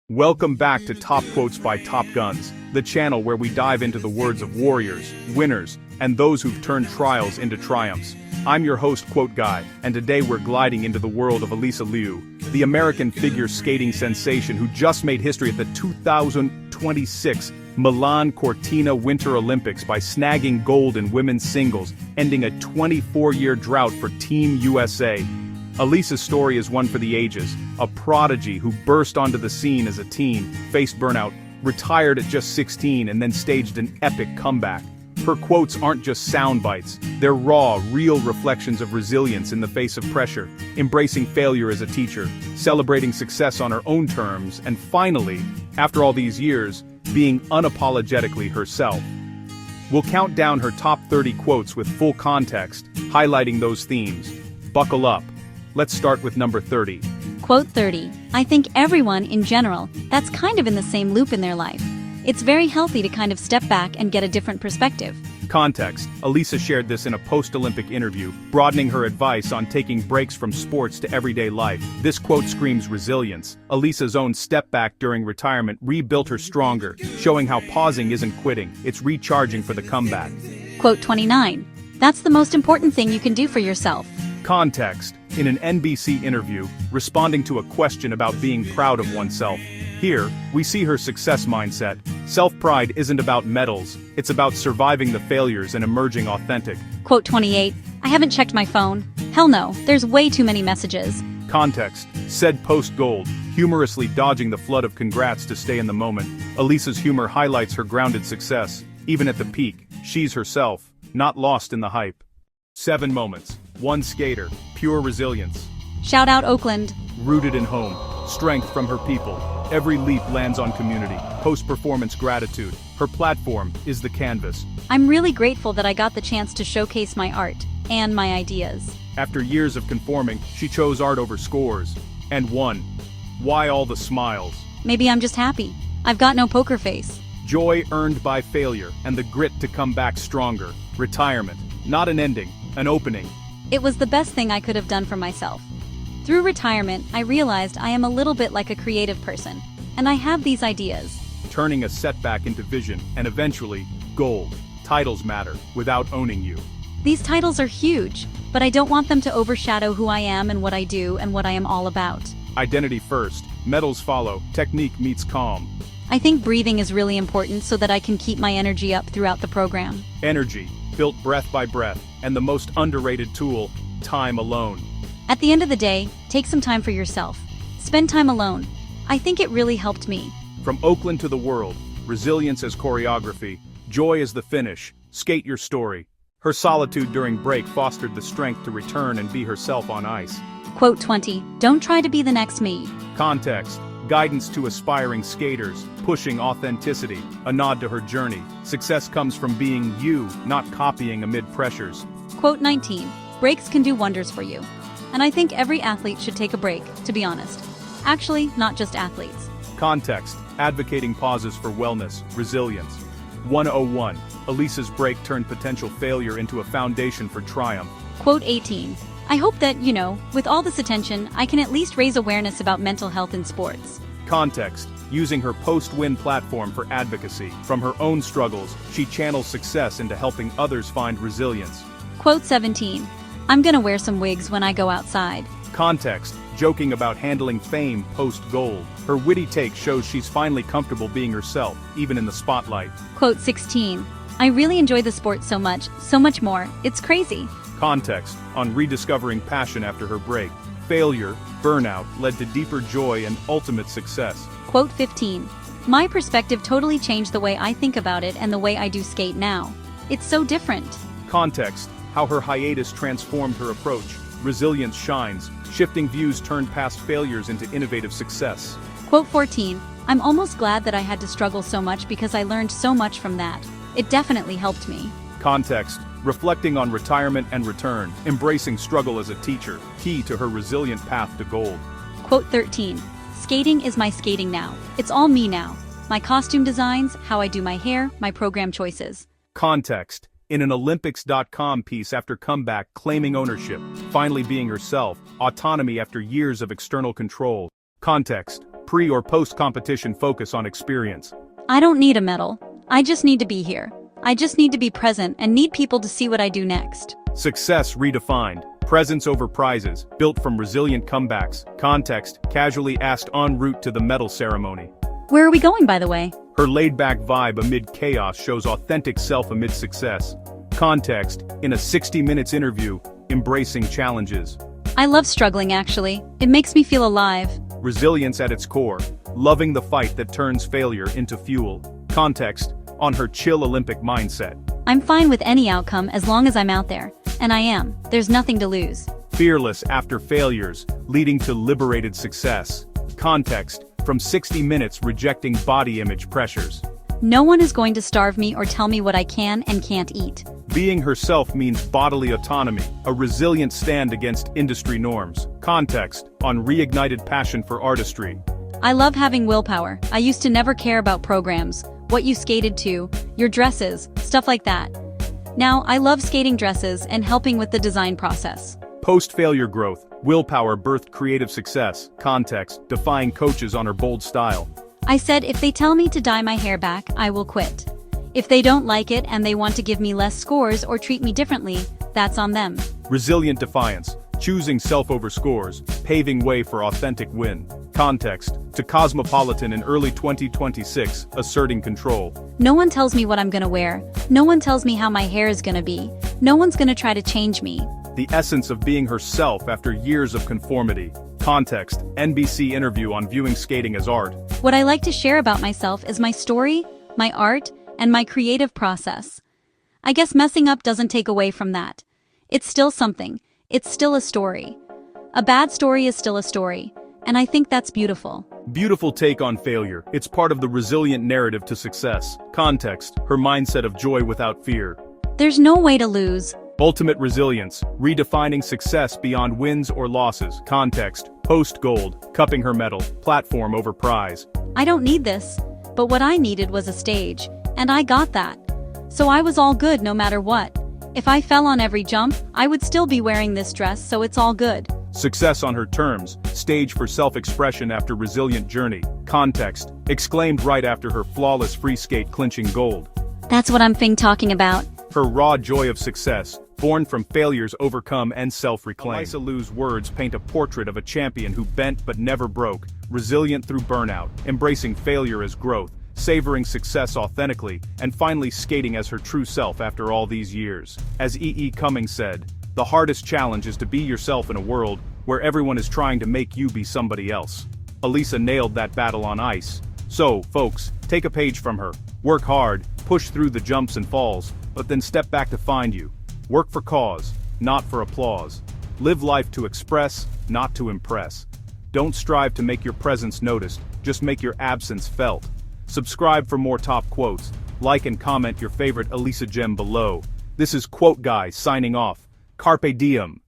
Welcome back to Top Quotes by Top Guns, the channel where we dive into the words of warriors, winners, and those who've turned trials into triumphs. I'm your host, Quote Guy, and today we're gliding into the world of Alysa Liu, the American figure skating sensation who just made history at the 2026 Milan Cortina Winter Olympics by snagging gold in women's singles, ending a 24-year drought for Team USA. Alysa's story is one for the ages, a prodigy who burst onto the scene as a teen, faced burnout, retired at just 16 and then staged an epic comeback. Her quotes aren't just sound bites, they're raw, real reflections of resilience in the face of pressure, embracing failure as a teacher, celebrating success on her own terms, and finally, after all these years, being unapologetically herself. We'll count down her top 30 quotes with full context, highlighting those themes. Buckle up. Let's start with number 30. Quote 30. I think everyone, in general, that's kind of in the same loop in their life. It's very healthy to kind of step back and get a different perspective. Context. Alysa shared this in a post-Olympic interview, broadening her advice on taking breaks from sports to everyday life. This quote screams resilience. Alysa's own step back during retirement rebuilt her stronger, showing how pausing isn't quitting, it's recharging for the comeback. Quote 29. That's the most important thing you can do for yourself. Context. In an NBC interview, responding to a question about being proud of oneself. Here, we see her success mindset. Self-pride isn't about medals, it's about surviving the failures and emerging authentic. Quote 28. I haven't checked my phone. Hell no, there's way too many messages. Context. Said post-gold, humorously dodging the flood of congrats to stay in the moment. Alysa's humor highlights her grounded success. Even at the peak, she's herself, not lost in the hype. 7 moments. 1 skater, pure resilience. Shout out Oakland. Rooted in home, strength from her people. Every leap lands on community, post-performance gratitude. Her platform is the canvas. I'm really grateful that I got the chance to showcase my art and my ideas. After years of conforming, she chose art over scores. And won. Why all the smiles? Maybe I'm just happy. I've got no poker face. Joy earned by failure, and the grit to come back stronger. Retirement. Not an ending, an opening. It was the best thing I could have done for myself. Through retirement, I realized I am a little bit like a creative person, and I have these ideas. Turning a setback into vision, and eventually, gold. Titles matter, without owning you. These titles are huge, but I don't want them to overshadow who I am and what I do and what I am all about. Identity first, medals follow, technique meets calm. I think breathing is really important so that I can keep my energy up throughout the program. Energy, built breath by breath, and the most underrated tool, time alone. At the end of the day, take some time for yourself. Spend time alone. I think it really helped me. From Oakland to the world, resilience as choreography, joy as the finish, skate your story. Her solitude during break fostered the strength to return and be herself on ice. Quote 20. Don't try to be the next me. Context. Guidance to aspiring skaters, pushing authenticity, a nod to her journey. Success comes from being you, not copying amid pressures. Quote 19. Breaks can do wonders for you. And I think every athlete should take a break, to be honest. Actually, not just athletes. Context. Advocating pauses for wellness, resilience. 101. Alysa's break turned potential failure into a foundation for triumph. Quote 18. I hope that, with all this attention, I can at least raise awareness about mental health in sports. Context. Using her post-win platform for advocacy. From her own struggles, she channels success into helping others find resilience. Quote 17. I'm gonna wear some wigs when I go outside. Context. Joking about handling fame post-gold. Her witty take shows she's finally comfortable being herself, even in the spotlight. Quote 16. I really enjoy the sport so much more, it's crazy. Context. On rediscovering passion after her break. Failure, burnout, led to deeper joy and ultimate success. Quote 15. My perspective totally changed the way I think about it and the way I do skate now. It's so different. Context. How her hiatus transformed her approach. Resilience shines. Shifting views turned past failures into innovative success. Quote 14. I'm almost glad that I had to struggle so much because I learned so much from that. It definitely helped me. Context. Reflecting on retirement and return. Embracing struggle as a teacher. Key to her resilient path to gold. Quote 13. Skating is my skating now. It's all me now. My costume designs, how I do my hair, my program choices. Context. In an Olympics.com piece after comeback, claiming ownership, finally being herself, autonomy after years of external control. Context. Pre- or post-competition focus on experience. I don't need a medal. I just need to be here. I just need to be present and need people to see what I do next. Success redefined. Presence over prizes, built from resilient comebacks. Context, casually asked en route to the medal ceremony. Where are we going, by the way? Her laid-back vibe amid chaos shows authentic self amid success. Context, in a 60 Minutes interview, embracing challenges. I love struggling, actually. It makes me feel alive. Resilience at its core, loving the fight that turns failure into fuel. Context, on her chill Olympic mindset. I'm fine with any outcome as long as I'm out there. And I am. There's nothing to lose. Fearless after failures, leading to liberated success. Context, from 60 Minutes rejecting body image pressures. No one is going to starve me or tell me what I can and can't eat. Being herself means bodily autonomy, a resilient stand against industry norms. Context, on reignited passion for artistry. I love having willpower. I used to never care about programs, what you skated to, your dresses, stuff like that. Now, I love skating dresses and helping with the design process. Post-failure growth, willpower birthed creative success. Context, defying coaches on her bold style. I said if they tell me to dye my hair back, I will quit. If they don't like it and they want to give me less scores or treat me differently, that's on them. Resilient defiance, choosing self over scores, paving way for authentic win. Context, to Cosmopolitan in early 2026, asserting control. No one tells me what I'm gonna wear. No one tells me how my hair is gonna be. No one's gonna try to change me. The essence of being herself after years of conformity. Context, NBC interview on viewing skating as art. What I like to share about myself is my story, my art, and my creative process. I guess messing up doesn't take away from that. It's still something. It's still a story. A bad story is still a story. And I think that's beautiful. Beautiful take on failure. It's part of the resilient narrative to success. Context, her mindset of joy without fear. There's no way to lose. Ultimate resilience, redefining success beyond wins or losses. Context, post-gold, cupping her medal, platform over prize. I don't need this. But what I needed was a stage. And I got that. So I was all good no matter what. If I fell on every jump, I would still be wearing this dress, so it's all good. Success on her terms, stage for self-expression after resilient journey. Context, exclaimed right after her flawless free skate clinching gold. That's what I'm talking about. Her raw joy of success, born from failures overcome and self-reclaimed. Alysa Liu's words paint a portrait of a champion who bent but never broke, resilient through burnout, embracing failure as growth, savoring success authentically, and finally skating as her true self after all these years. As E.E. Cummings said, the hardest challenge is to be yourself in a world where everyone is trying to make you be somebody else. Alysa nailed that battle on ice. So, folks, take a page from her. Work hard, push through the jumps and falls, but then step back to find you. Work for cause, not for applause. Live life to express, not to impress. Don't strive to make your presence noticed, just make your absence felt. Subscribe for more top quotes. Like and comment your favorite Alysa gem below. This is Quote Guy signing off. Carpe diem.